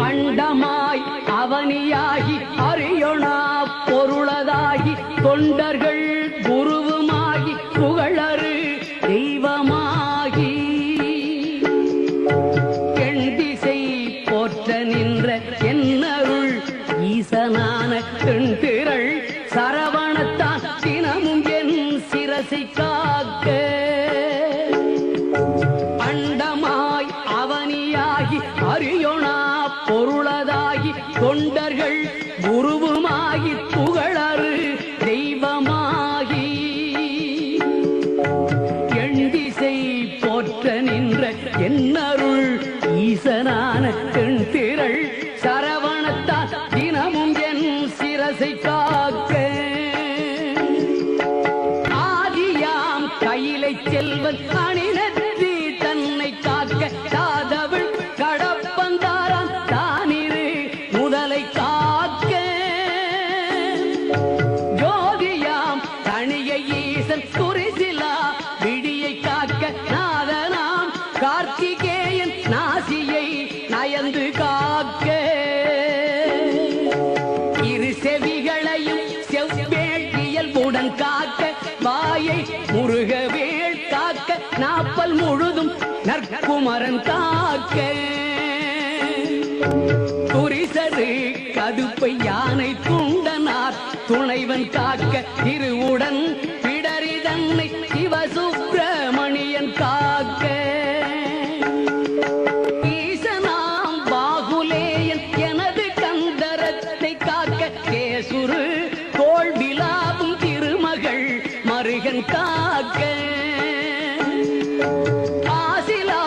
அண்டமாய் அவனியாகி அறியொணா பொருளதாகி தொண்டர்கள் குருவுமாகி புகழறு தெய்வமாகி எண் திசை போற்ற நின்ற என்னருள் ஈசனான தென்திரள் சரவணத்தான் தினமும் என் சிரசை காக்க அண்டமாய் அவனியாகி அறியொணா பொருளதாகி தொண்டர்கள் குருவுமாகி புகழறு தெய்வமாகி எண் திசை போற்ற நின்ற என்னருள் ஈசனான தென்திரள் சரவணத்தான் தினமும் என் சிரசை காக்க ஆதியாம் கையிலை செல்வன் அணிநெற்றி தன்னை காக்க தாதவள் கடப்பந்தாராம் தானிரு முதலை காக்க ஜோதியாம் தனிய ஈசன் துரிசிலா விடியை காக்க நாதனாம் கார்த்திகேயன் நாசியை நயந்து காக்க இரு செவிகளையும் செவ்வேள் இயல்புடன் காக்க வாயை முருகவேள் காக்க நாப்பல் முழுதும் நற்குமரன் காக்க துரிசரு கதுப்பை யானை துண்டனார் துணைவன் காக்க திருவுடன் பிடரி தன்னை சிவசுப்பிரமணியன் காக்க ஈசனாம் பாகுலேயன் எனது கந்தரத்தை காக்க கேசுரு தோல் விலாவும் திருமகள் மருகன் காக்க ஆசிலா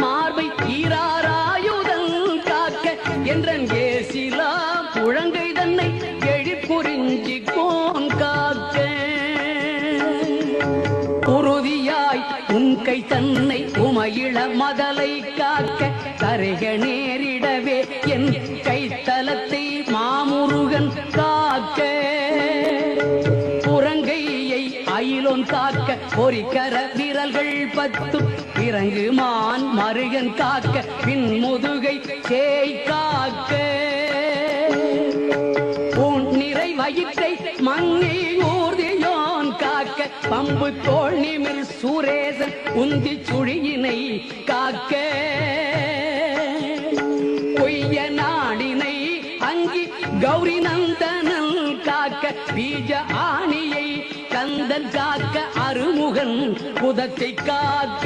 மார்பை ஈராராயுதன் காக்க என்றன் ஏசிலா புழங்கை தன்னை எழிற்புரிஞ்சி கோன் காக்க உறுதியாய் உன் கை தன்னை உமையிள மதலை காக்க கரைக நேரிடவே என் கைத்தலத்தை மாமுருகன் காக்க புறங்கையை அயிலோன் காக்க பொறிக்கர விரல்கள் 10 இறங்கு மான் மருகன் காக்க பின் முதுகை சேய் காக்க உன் நிறை வயிற்றை மங்கை ஊர்தியோன் காக்க பம்பு தோள் நிமிர் சூரேசன் உந்தி சுழியினை காக்க பொய்ய நாடினை அங்கி கௌரி நந்தனன் காக்க பீஜ ஆணியை கந்தன் காக்க அருமுகன் புதத்தை காக்க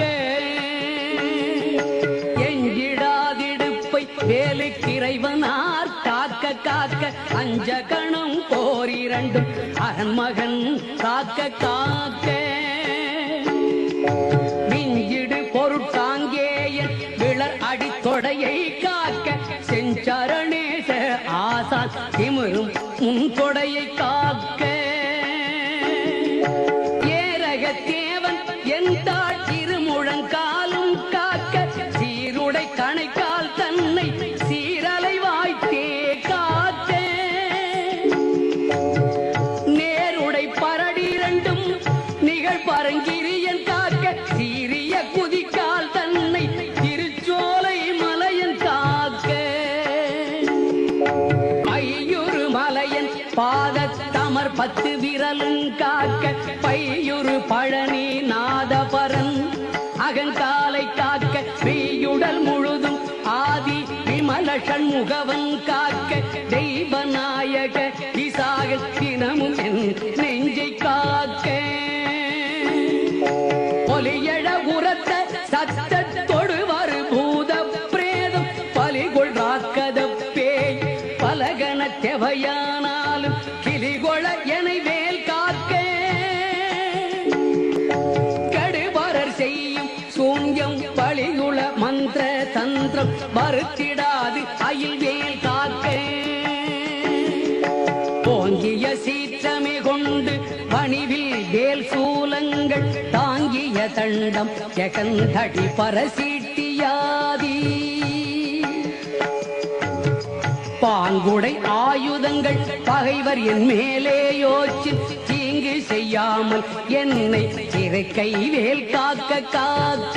எஞ்சிடாதிடுப்பை வேலுக்கிறைவனார் காக்க காக்க அஞ்ச கணம் போரிரண்டும் அரண்மகன் காக்க காக்க விஞ்சிடு பொருட்காங்கேயன் விளர் அடித்தொடையை காக்க செஞ்சரணேச ஆசான் திமிரும் முன் கொடையை காக்க ஏரக தேவன் என் தாழ் இருமுழங்காலும் காக்க சீருடை கணைக்கால் தன்னை சீரலை வாய்த்தே காக்க நேருடை பரடி இரண்டும் நிகழ் பரங்கிரியன் காக்க சீரிய குதிக்கால் தன்னை திருச்சோலை மலையன் காக்க ஐயுறு மலையன் பாதத்தமர் 10 விரலும் காக்க பையுறு பழனி நாதபரன் அகங்காலை காக்க மெய்யுடல் முழுதும் ஆதி விமல சண்முகவன் காக்க தெய்வநாயக விசாக தினமும் என் நெஞ்சை காக்க ஒலியழ உரத்த சத்தத்தொடு வரு பூத பிரேதம் பலிகொள் ராக்கத பேய் பலகன தெவையானாலும் கிளிகொள எனை வேல் காக்க கடுபரர் செய்யும் சூன்யம் பலிகுள மந்திர தந்திரம் வருத்திடாது அயில் வேல் காக்க ஓங்கிய சீற்றமே கொண்டு பணிவில் வேல் சூலங்கள் தாங்கிய தண்டம் ஜெகந்தடி பரசீட்டியாதி பாங்குடை ஆயுதங்கள் பகைவர் என் மேலே யோச்சு தீங்கு செய்ய செய்யாமல் என்னை சிறை கைவேல் காக்க காக்க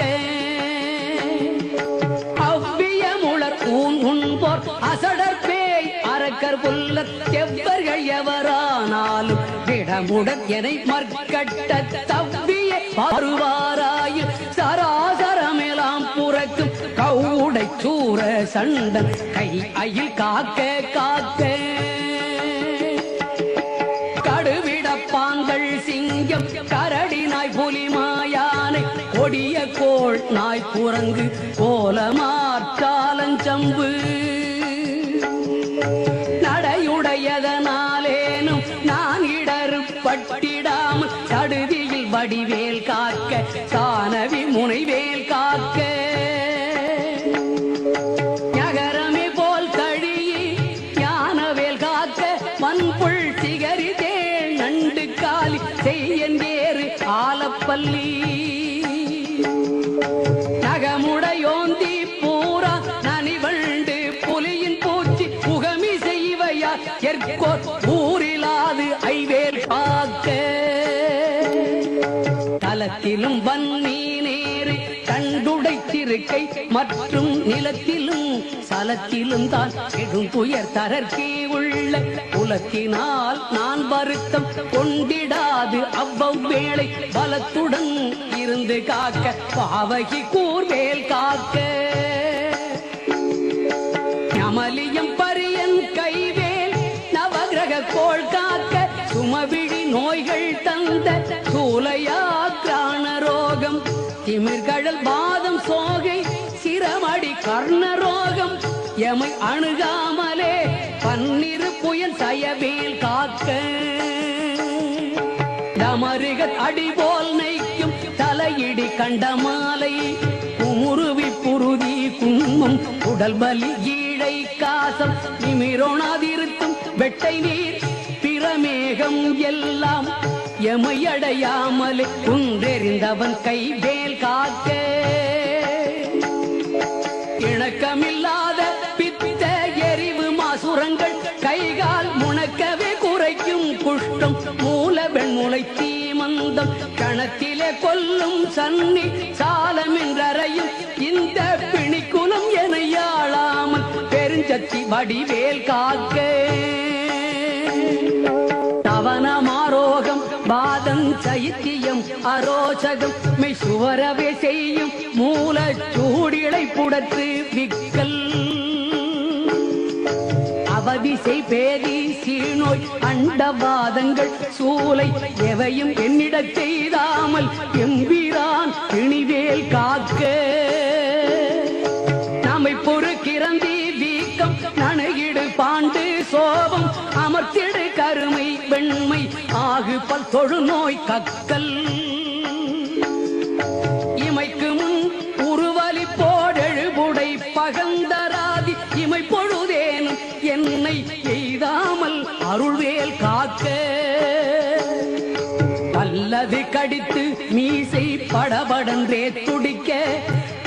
அவ்வியமுளர் ஊன் உண்போர் அசடர் பேய் அரக்கர் புல்லர் செவ்வர்கள் எவரானாலும் விடமுடன் எனை மற்கட்ட தவ்விய வருவாராயில் சராசரமெல்லாம் புறக்கும் கவுடை சூர சண்டன் கை அயில் காக்க காக்க கடுவிடப்பாங்கள் சிங்கம் கரடி நாய் புலி மாயானை கொடிய கோள் நாய் குரங்கு கோலமாற்றாலஞ்சம்பு நடையுடையதனாலேனும் நான் இடறு பட்டிடாமல் சடுதியில் வடிவேல் காக்க சானவி முனைவேல் காக்க நகரமே போல் தழியி ஞானவேல் காக்க மண்புள் சிகரி தேள் நண்டு காலி செய்யேறு ஆலப்பள்ளி நகமுடையோந்தி பூரா நனிவண்டு புலியின் பூச்சி முகமி செய்வையா எற்கோர் ஊரிலாது ஐவேல் காக்க தலத்திலும் வன்னி நேரு கண்டுடைத்திருக்கை மற்றும் நிலத்திலும் சலத்திலும் தான் கெடும் துயர் தரற்கே உள்ள உலக்கினால் நான் வருத்தம் கொண்டிடாது அவ்வளை பலத்துடன் இருந்து காக்க பாவகி கூர்வேல் காக்க ஞமலியம் பரியன் கைவேல் நவகிரக கோள் காக்க சுமவிழி நோய்கள் தந்த சூலையாக்ரான ரோகம் திமிர்கழல் பாதம் சோகை சிரமடி கர்ணரோகம் எமை அணுகாமலே பன்னிரு புயல் சயவேல் காக்க தமருகத் அடிபோல் நைக்கும் தலையிடி கண்டமாலை குமுருவி புருதி குன்மம் உடல் பலி ஈழை காசம் நிமிரோணாதிருத்தும் வெட்டை நீர் பிரமேகம் எல்லாம் எமையடையாமலே குன்றெறிந்தவன் கைவேல் காக்க இணக்கமில்லாத பித்த எரிவு மாசுரங்கள் கைகால் முணக்கவே குறைக்கும் குஷ்டம் மூல வெண்முளை தீமந்தம் கணத்திலே கொல்லும் சன்னி சாலமென்றறையும் இந்த பிணிக்குலம் என யாழாமல் பெருஞ்சத்தி வடிவேல் காக்க தவனமாரோகம் பாதம் சைத்தியம் அரோசகம் மெய் சுவரவே செய்யும் மூல சூடிளை புடத்து விக்கல் அவதிசை பேதி சீநோய் அண்டவாதங்கள் சூலை எவையும் என்னிடச் செய்தாமல் எம்பிரான் பிணிவேல் காக்க நம்மை பொறுக்கிறந்தி வீக்கம் நனையிடு பாண்டு சோபம் அமர்த்திடு கருமை வெண்மை ஆகு பல் தொழு நோய் கக்கல் இமைக்கு முன் உருவலி போடெழுபுடை பகந்தராதி இமை பொழுதேனும் என்னை எய்தாமல் அருள்வேல் காக்க அல்லது கடித்து மீசை படபடன்றே துடிக்க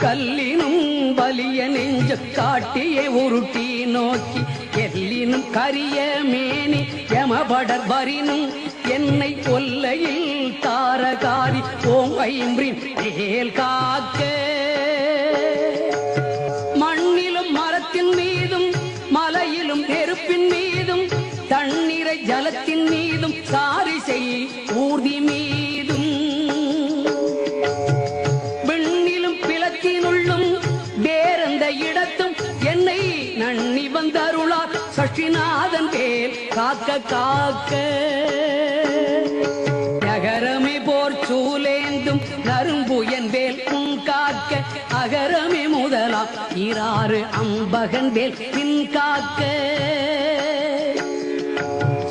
கல்லினும் வலிய நெஞ்ச காட்டியே உருட்டி நோக்கி எல்லினும் கரிய மேனி யமபடர் வரினும் என்னை கொல்லையில் தாரகாரி ஓம் ஐம்பின் வேல் காக்க மண்ணிலும் மரத்தின் மீதும் மலையிலும் நெருப்பின் மீதும் தண்ணீரை ஜலத்தின் மீதும் சாரிசை ஊர்தி மீதும் விண்ணிலும் பிளத்தினுள்ளும் வேறெந்த இடத்தும் என்னை நன்னி வந்தருளார் சஷ்டிநாதன் வேல் காக்க காக்க நகரமே போர் சூலேந்தும் நரும்புயன் வேல் காக்க அகரமே முதலா இராறு அம்பகன் வேல் பின் காக்க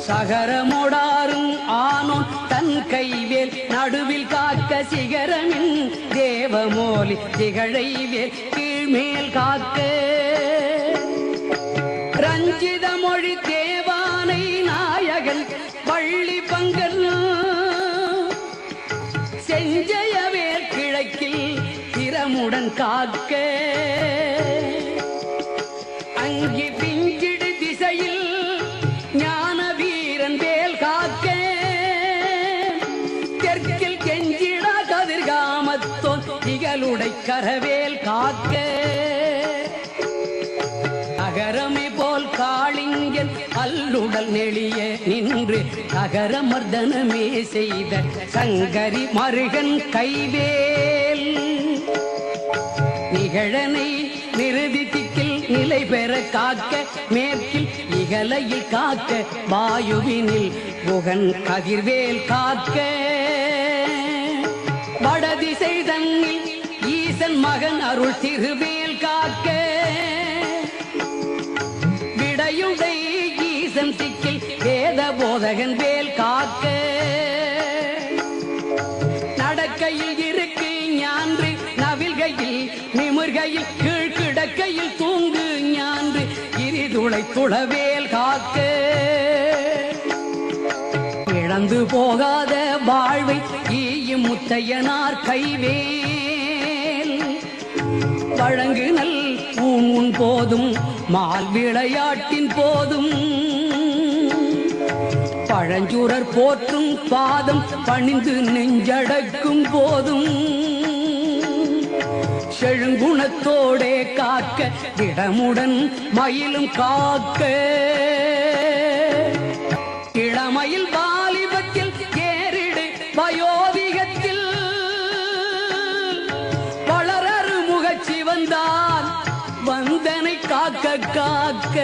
சகரமோடாரும் ஆனோன் தன் கைவேல் நடுவில் காக்க சிகரமின் தேவமோலி திகழைவேல் கீழ்மேல் காக்க ரஞ்சித மொழி தேவானை நாயகன் வள்ளி பங்கல் செஞ்சயவேல் கிழக்கில் திறமுடன் காக்க அங்கி பிஞ்சிடு திசையில் ஞான வீரன் வேல் காக்க மையலுடை கரவேல் காக்க அகரமே போல் காளிங்கன் அல்லுடல் நெளிய நின்று அகர மர்தனமே செய்த சங்கரி மருகன் கைவேல் நிகழனை நிறுதி திக்கில் நிலை பெற காக்க மேற்கில் இகலையில் காக்க வாயுவினில் புகன் கதிர்வேல் காக்க வடதிசை தன்னில் ஈசன் மகன் அருள் திருவேல் காக்க விடையுடை ஈசன் திக்கில் வேத போதகன் வேல் காக்க நடக்கையில் இருக்கு ஞான்று நவில்கையில் நிமிர்கையில் கீழ்கிடக்கையில் தூங்கு ஞான்று இரிதுளை துளவேல் காக்க இழந்து போகாத வாழ்வை ஈயும் முத்தையனார் கைவேல் வழங்கு நல் ஊன் போதும் மால் விளையாட்டின் போதும் பழஞ்சூரர் போற்றும் பாதம் பணிந்து நெஞ்சடக்கும் போதும் செழுங்குணத்தோடே காக்க இடமுடன் மயிலும் காக்க இளமயில் வாலிபத்தில் ஏறிடு வயோதிகத்தில் வளரறு முகச்சி வந்தான் வந்தனை காக்க காக்க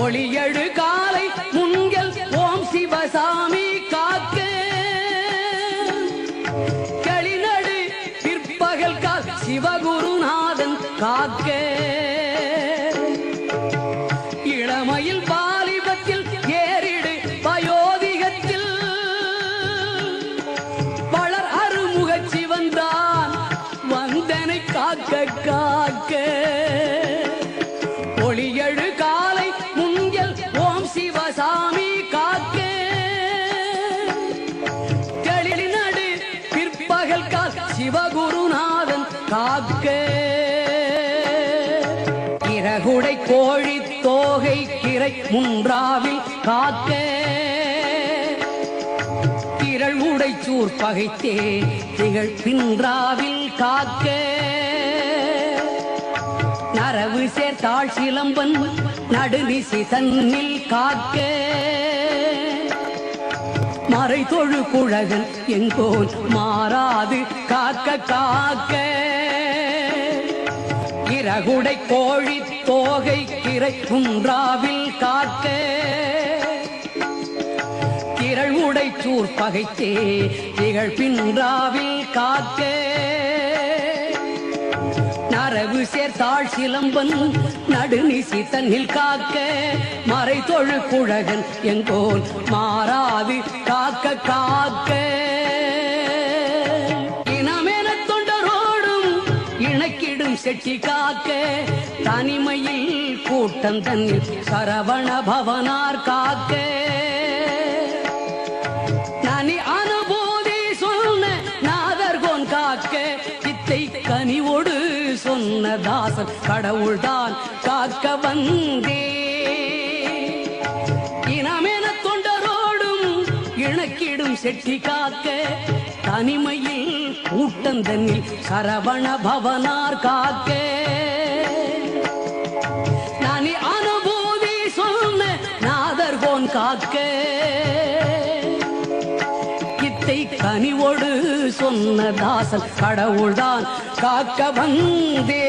ஒளியழு காலை முன்கள் ஓம் சிவசாமி காக்க களிநடு பிற்பகல் கால் சிவகுருநாதன் காக்க இளமையில் வாலிபத்தில் ஏறிடு வயோதிகத்தில் வளர் அருமுகச்சி வந்தான் வந்தனை காக்க காக்க ஒளியழு காலை முன்கள் ஓம் சிவசாமி காக்க களிநடு பிற்பகல் கால் சிவகுருநாதன் காக்க இறகுடை கோழி தோகை கிரை முன்றாவில் காக்க திரள் உடை சூர் பகைத்தே திகழ் பின்றாவில் காக்க நரவு சேர்த்தாள் சிலம்பன் நடுநிசி தன்னில் காக்க மறை தொழு குழகன் எங்கோன் மாறாது காக்க காக்க இறகுடை கோழி தோகை கிரை குன்றாவில் காக்க திரள் உடை சூர் பகைத்தே திகழ் பின்றாவில் காக்க நரவு சேர்த்தாள் சிலம்பன் நடுநிசி தன்னில் காக்க மறை தொழு குழகன் எங்கோல் மாறாது காக்க காக்க இனமென தொண்டரோடும் இணைக்கிடும் செட்டி காக்க தனிமையில் கூட்டம் தன்னில் சரவண பவனார் காக்க நனி அனுபூதி சொன்ன நாதர்கோன் காக்க சித்தை கனிவோடு சொன்ன தாசன் கடவுள்தான் காக்க வந்தே இனமென தொண்டரோடும் இணக்கிடும் செட்டி காக்க தனிமையில் கூட்டந்தன்னில் சரவண பவனார் காக்க நனி அனுபூதி சொன்ன நாதர்கோன் காக்க கித்தை கனிவோடு சொன்ன தாசன் கடவுள்தான் காக்க வந்தே